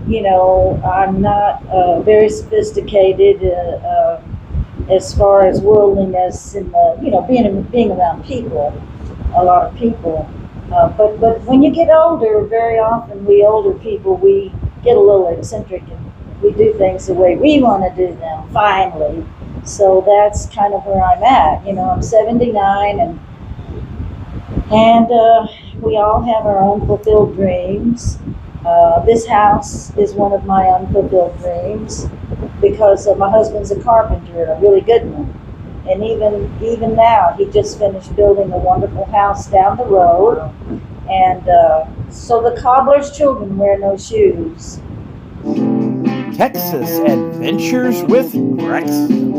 I'm not very sophisticated as far as worldliness and being around people, a lot of people. But when you get older, very often we older people we get a little eccentric and we do things the way we want to do them. Finally, so that's kind of where I'm at. I'm 79 and we all have our unfulfilled dreams. This house is one of my unfulfilled dreams because my husband's a carpenter and a really good one. And even now, he just finished building a wonderful house down the road. And so the cobbler's children wear no shoes. Texas Adventures with Brexton.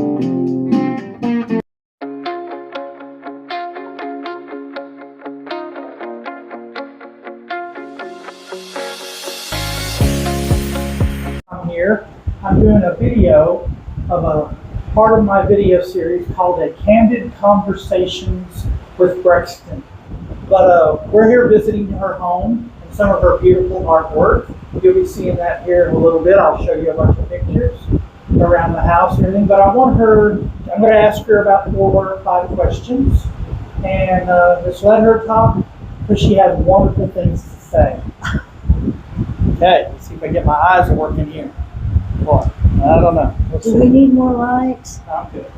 Here, I'm doing a video of a part of my video series called a Candid Conversations with Brexton. But we're here visiting her home and some of her beautiful artwork. You'll be seeing that here in a little bit. I'll show you a bunch of pictures around the house and everything. But I'm going to ask her about 4 or 5 questions and just let her talk because she has wonderful things to say. Okay, let's see if I get my eyes working here. What? I don't know. Do we need more lights? I'm good.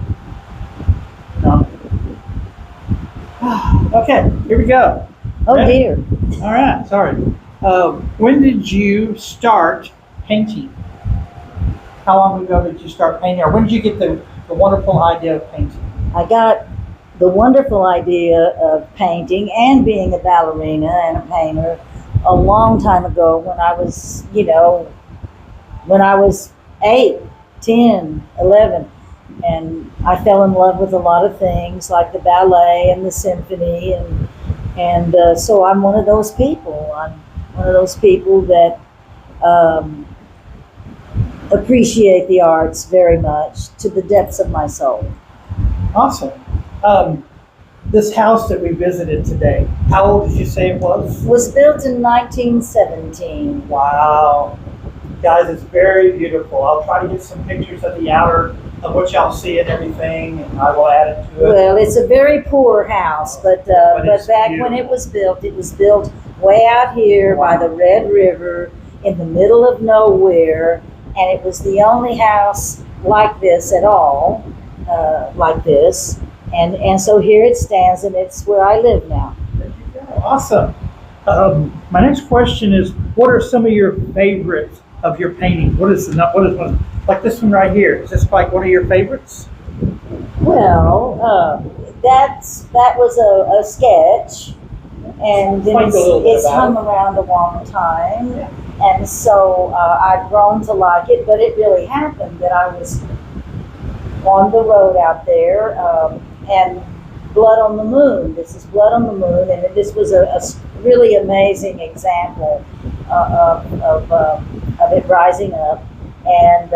No, I'm good. Okay, here we go. Oh Ready? dear. All right, sorry. When did you start painting? How long ago did you start painting? Or when did you get the wonderful idea of painting? I got the wonderful idea of painting and being a ballerina and a painter a long time ago when I was, when I was 8, 10, 11. And I fell in love with a lot of things like the ballet and the symphony. And so I'm one of those people. I'm one of those people that appreciate the arts very much to the depths of my soul. Awesome. This house that we visited today, how old did you say it was? Was built in 1917. Wow. Guys, it's very beautiful. I'll try to get some pictures of the outer, of what y'all see and everything, and I will add it to it. Well, it's a very poor house, but back beautiful. when it was built way out here by the Red River in the middle of nowhere, and it was the only house like this at all, like this. And so here it stands, and it's where I live now. There you go. Awesome. My next question is, what are some of your favorites of your paintings? What is one? Like this one right here. Is this like one of your favorites? Well, that was a sketch, and then it's hung around a long time, and so I've grown to like it. But it really happened that I was on the road out there. And Blood on the Moon. This is Blood on the Moon, and this was a really amazing example of it rising up, and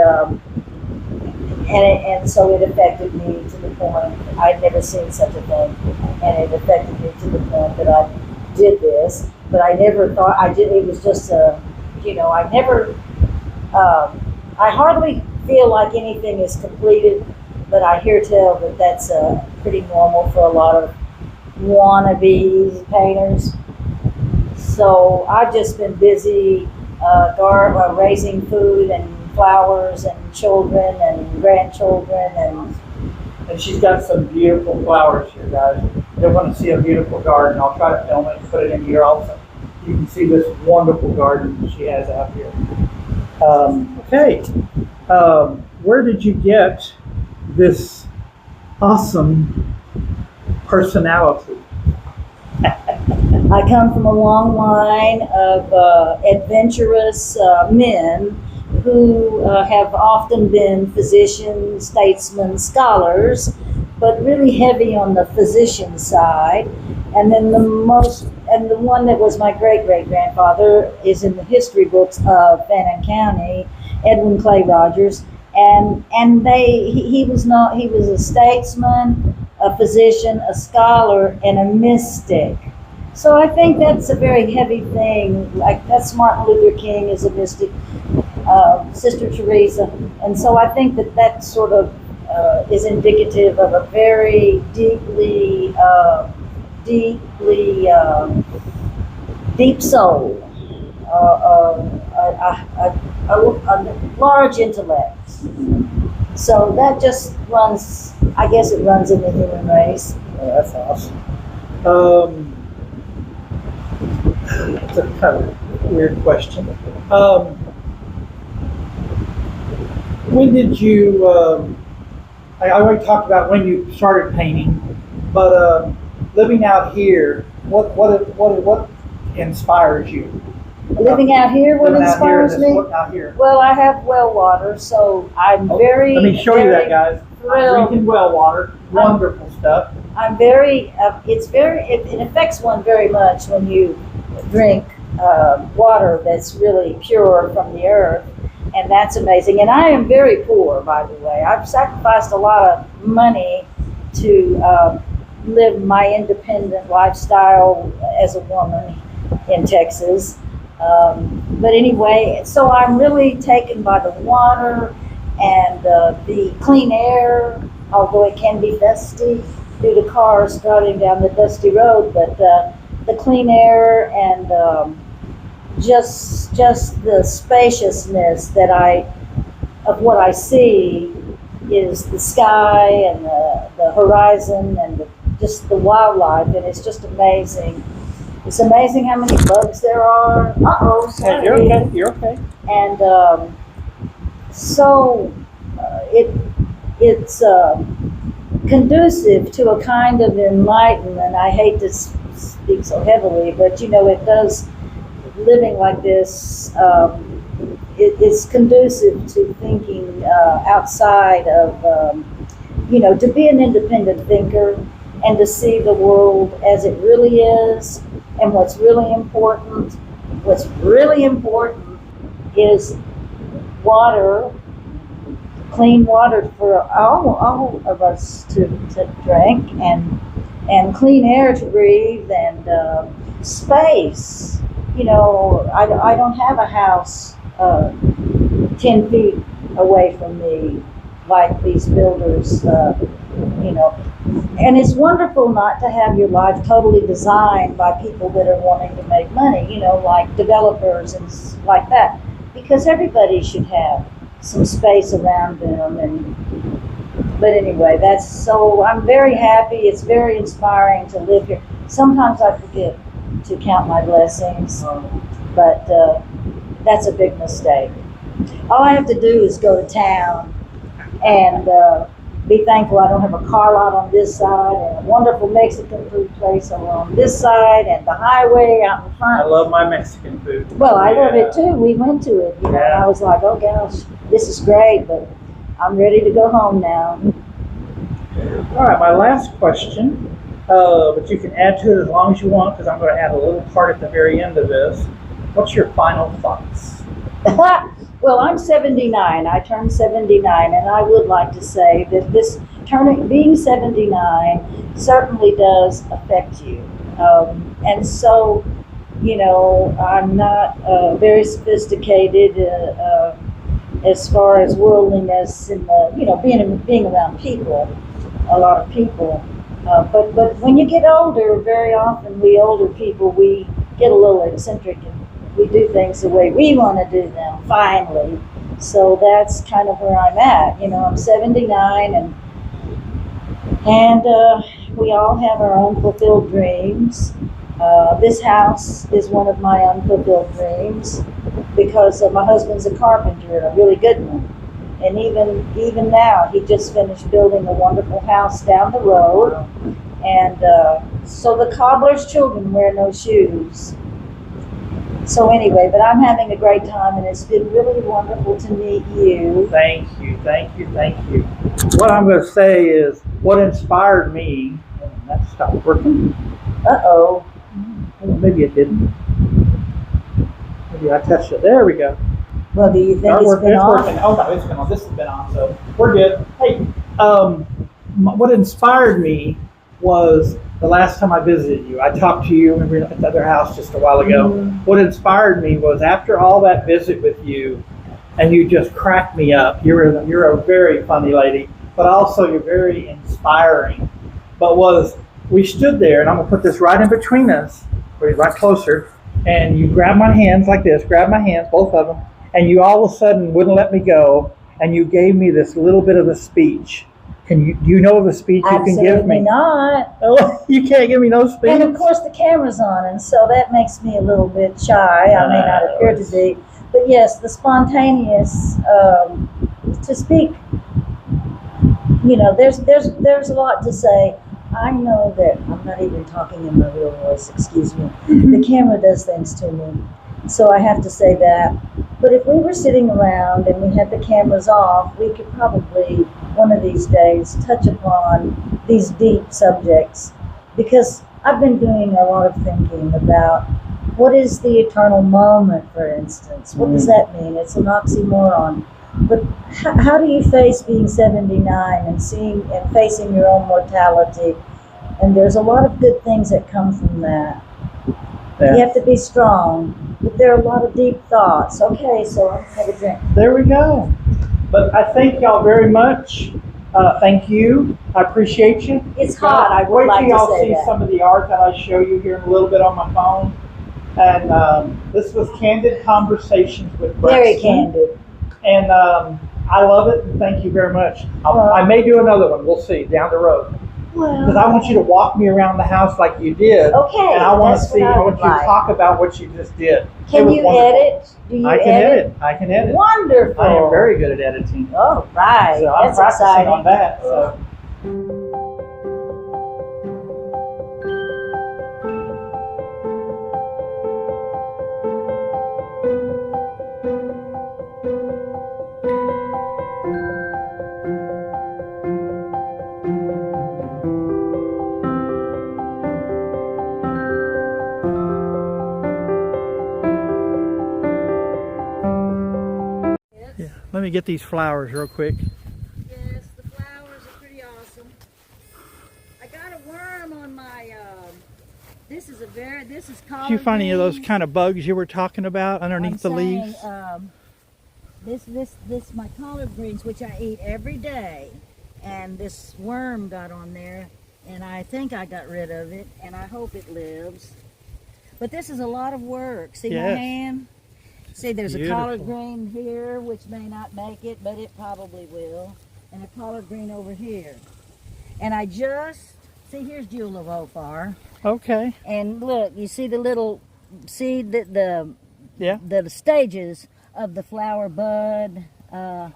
so it affected me to the point I'd never seen such a thing, and it affected me to the point that I did this. But I never thought I did. It was just I never. I hardly feel like anything is completed. But I hear tell that that's pretty normal for a lot of wannabe painters. So I've just been busy raising food and flowers and children and grandchildren. And she's got some beautiful flowers here, guys. If you want to see a beautiful garden, I'll try to film it and put it in here also. You can see this wonderful garden that she has out here. Okay. Where did you get this awesome personality? I come from a long line of adventurous men who have often been physicians, statesmen, scholars, but really heavy on the physician side. And then the one that was my great-great-grandfather is in the history books of Fannin County, Edwin Clay Rogers. And he was a statesman, a physician, a scholar, and a mystic. So I think that's a very heavy thing. Like that's Martin Luther King is a mystic, Sister Teresa, and so I think that that sort of is indicative of a very deeply deep soul, a large intellect. So that just runs. I guess it runs in the human race. Oh, that's awesome. Um, it's a kind of weird question. When did you? I already talked about when you started painting, but living out here, what inspires you? Living out here, what Living out here, inspires me? out here. Well, I have well water, so I'm very. Let me show you that, guys. Thrilled. Drinking well water, wonderful stuff. I'm very. It affects one very much when you drink water that's really pure from the earth, and that's amazing. And I am very poor, by the way. I've sacrificed a lot of money to live my independent lifestyle as a woman in Texas. But anyway, so I'm really taken by the water and the clean air, although it can be dusty due to cars driving down the dusty road, but the clean air and just the spaciousness of what I see is the sky and the horizon and just the wildlife, and it's just amazing. It's amazing how many bugs there are. Uh-oh, sorry. You're okay. You're okay. And so it's conducive to a kind of enlightenment. I hate to speak so heavily, but you know, it does. Living like this, it's conducive to thinking outside of, to be an independent thinker and to see the world as it really is. And what's really important is water, clean water for all of us to drink, and clean air to breathe, and space. You know, I don't have a house 10 feet away from me like these builders, And it's wonderful not to have your life totally designed by people that are wanting to make money, like developers and like that, because everybody should have some space around them. But anyway, so I'm very happy. It's very inspiring to live here. Sometimes I forget to count my blessings, but that's a big mistake. All I have to do is go to town and be thankful I don't have a car lot on this side and a wonderful Mexican food place over on this side and the highway out in front. I love my Mexican food. Well, I love it too. We went to it, and I was like, oh gosh, this is great, but I'm ready to go home now. All right, my last question, but you can add to it as long as you want, because I'm going to add a little part at the very end of this. What's your final thoughts? Well, I'm 79. I turned 79, and I would like to say that being 79 certainly does affect you. And so, I'm not very sophisticated as far as worldliness and being around people, a lot of people. But when you get older, very often we older people, we get a little eccentric and we do things the way we want to do them, finally. So that's kind of where I'm at. I'm 79, and we all have our unfulfilled dreams. This house is one of my unfulfilled dreams because my husband's a carpenter, and a really good one. And even now, he just finished building a wonderful house down the road. And so the cobbler's children wear no shoes. So anyway, but I'm having a great time, and it's been really wonderful to meet you. Thank you. What I'm going to say is what inspired me, and that stopped working. Uh-oh. Maybe it didn't. Maybe I touched it. There we go. Well, do you think it's been on? Working. Oh, no, it's been on. This has been on, so we're good. Hey, what inspired me was the last time I visited you. I talked to you, remember, at the other house just a while ago. Mm-hmm. What inspired me was after all that visit with you, and you just cracked me up. You're a very funny lady, but also you're very inspiring. But we stood there, and I'm gonna put this right in between us, right closer, and you grabbed my hands like this, grabbed my hands, both of them, and you all of a sudden wouldn't let me go, and you gave me this little bit of a speech. Do you know of a speech you can give me? Absolutely not. Oh, you can't give me no speech. And of course the camera's on, and so that makes me a little bit shy. I may not appear to be, but yes, the spontaneous to speak. You know, there's a lot to say. I know that I'm not even talking in my real voice. Excuse me. The camera does things to me, so I have to say that. But if we were sitting around and we had the cameras off, we could probably, one of these days, touch upon these deep subjects, because I've been doing a lot of thinking about what is the eternal moment, for instance. What does that mean? It's an oxymoron. But how do you face being 79 and facing your own mortality? And there's a lot of good things that come from that. Yeah. You have to be strong, but there are a lot of deep thoughts. Okay, so I'm gonna have a drink. There we go. But I thank y'all very much. Thank you. I appreciate you. It's hot. I would like Wait till to y'all say see that. some of the art that I show you here in a little bit on my phone. And this was Candid Conversations with Brexton. Very candid. And I love it, and thank you very much. I may do another one. We'll see down the road. Because Well, I want you to walk me around the house like you did. okay, And I want to that's see, what I I want would you to like. talk about what you just did. It Can was you wonderful. edit? Do you I can edit. I can edit. Wonderful. I am very good at editing. Oh, right. So I'm That's practicing exciting. on that. So. Yeah, let me get these flowers real quick. Yes, the flowers are pretty awesome. I got a worm on my, this is collard Did you find any of those greens. kind of bugs you were talking about underneath the leaves? This my collard greens, which I eat every day, and this worm got on there, and I think I got rid of it, and I hope it lives. But this is a lot of work. See my Yes. hand? See, there's a Beautiful. collard green here, which may not make it, but it probably will, and a collard green over here. And I just, see, here's Jewel of Ophir, Okay. and look, you see the little, see the Yeah. stages of the flower bud.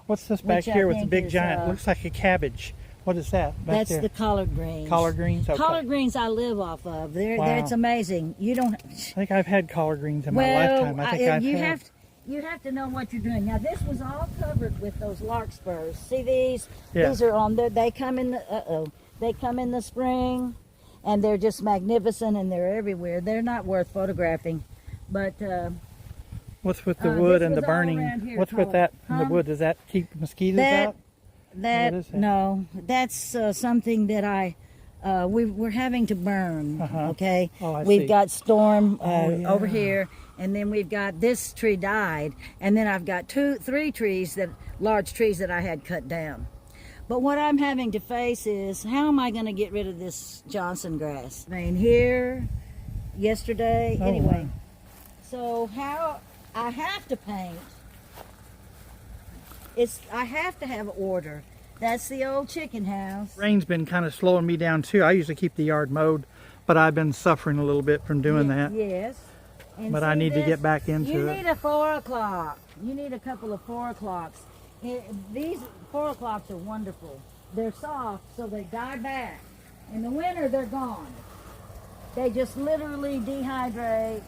What's this back which I here with the think big is, giant? Looks like a cabbage. What is that back That's there? the collard greens. Collard greens? Okay. Collard greens I live off of. Wow. It's amazing. You don't. I think I've had collard greens in my Well, lifetime. I think I've you had. you have to know what you're doing. Now this was all covered with those larkspurs. See these? Yeah. These are on there. They come in the They come in the spring, and they're just magnificent, and they're everywhere. They're not worth photographing, but. What's with the this wood and was the all burning? around here, What's with Colin. that in the Huh? wood? Does that keep mosquitoes That out? that What is that? no, that's something that we're having to burn. Uh-huh. Okay, Oh, I we've see. got storm yeah. over here, and then we've got this tree died, and then I've got three large trees that I had cut down. But what I'm having to face is, how am I going to get rid of this Johnson grass? I mean, here, yesterday, Oh, anyway. wow. So how I have to paint. I have to have order. That's the old chicken house. Rain's been kind of slowing me down too. I usually keep the yard mowed, but I've been suffering a little bit from doing that. Yes. And But I see need to this? get back into You it. need a 4 o'clock. You need a couple of 4 o'clocks. These 4 o'clocks are wonderful. They're soft, so they die back. In the winter, they're gone. They just literally dehydrate.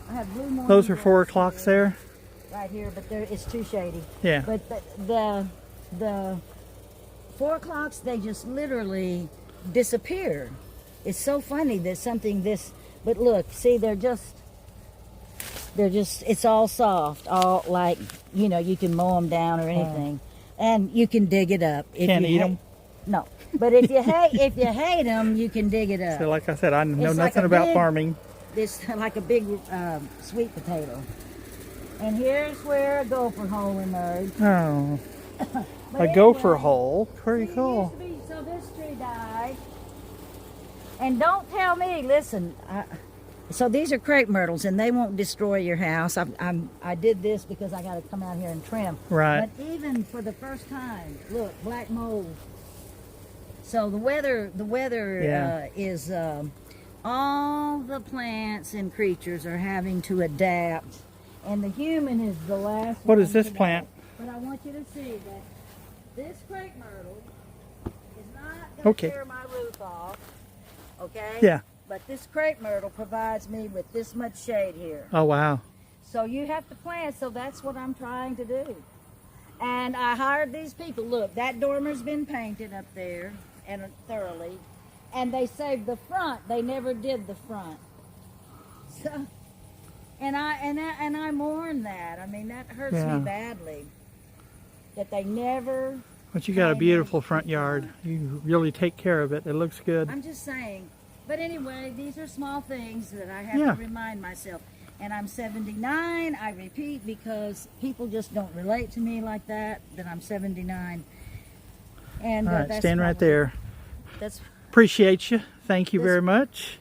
I have blue morning Those are 4 glory o'clocks here, there. right here, but it's too shady. Yeah. But the 4 o'clocks, they just literally disappear. It's so funny that something this, but look, see, it's all soft, all like, you can mow them down or anything. And you can dig it up. If Can't you eat ha- them. No, but if you hate them, you can dig it up. So like I said, I know It's nothing like a about big- farming. It's like a big sweet potato. And here's where a gopher hole emerged. Oh, But a gopher anyway, hole. Pretty see, cool. so this tree died. And don't tell me, listen, so these are crepe myrtles and they won't destroy your house. I did this because I got to come out here and trim. Right. But even for the first time, look, black mold. So the weather Yeah. is, all the plants and creatures are having to adapt. And the human is the last What one is this to plant? die. But I want you to see that this crepe myrtle is not going to Okay. tear my roof off, okay? Yeah. But this crepe myrtle provides me with this much shade here. Oh, wow. So you have to plant, so that's what I'm trying to do. And I hired these people. Look, that dormer's been painted up there and thoroughly. And they saved the front. They never did the front. So, and I mourn that. I mean, that hurts Yeah. me badly. That they never. But you got a painted beautiful the front yard. You really take care of it. It looks good. I'm just saying. But anyway, these are small things that I have Yeah. to remind myself. And I'm 79, I repeat, because people just don't relate to me like that I'm 79. And All right, that's stand right probably- there. That's Appreciate you. Thank you This- very much.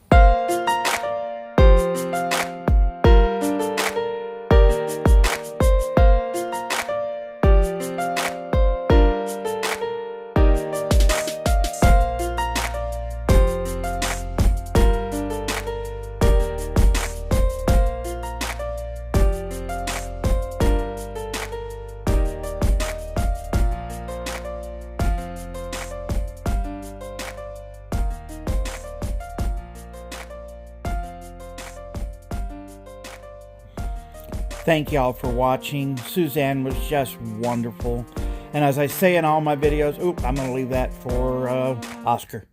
Thank y'all for watching. Suzanne was just wonderful. And as I say in all my videos, I'm going to leave that for Oscar.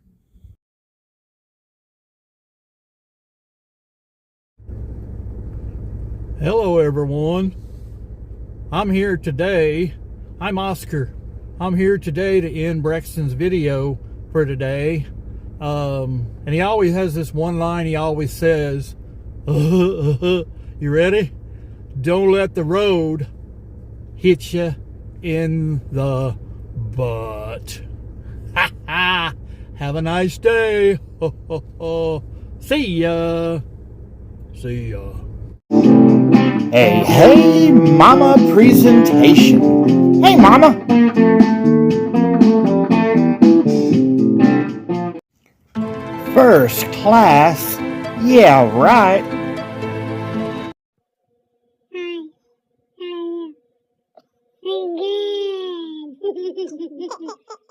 Hello everyone. I'm here today. I'm Oscar. I'm here today to end Brexton's video for today. And he always has this one line he always says. You ready? Don't let the road hit you in the butt. Ha ha! Have a nice day. Ho, ho, ho. See ya. See ya. A Hey Mama presentation. Hey Mama! First class? Yeah, right. Hi. Hi. Hi. Good.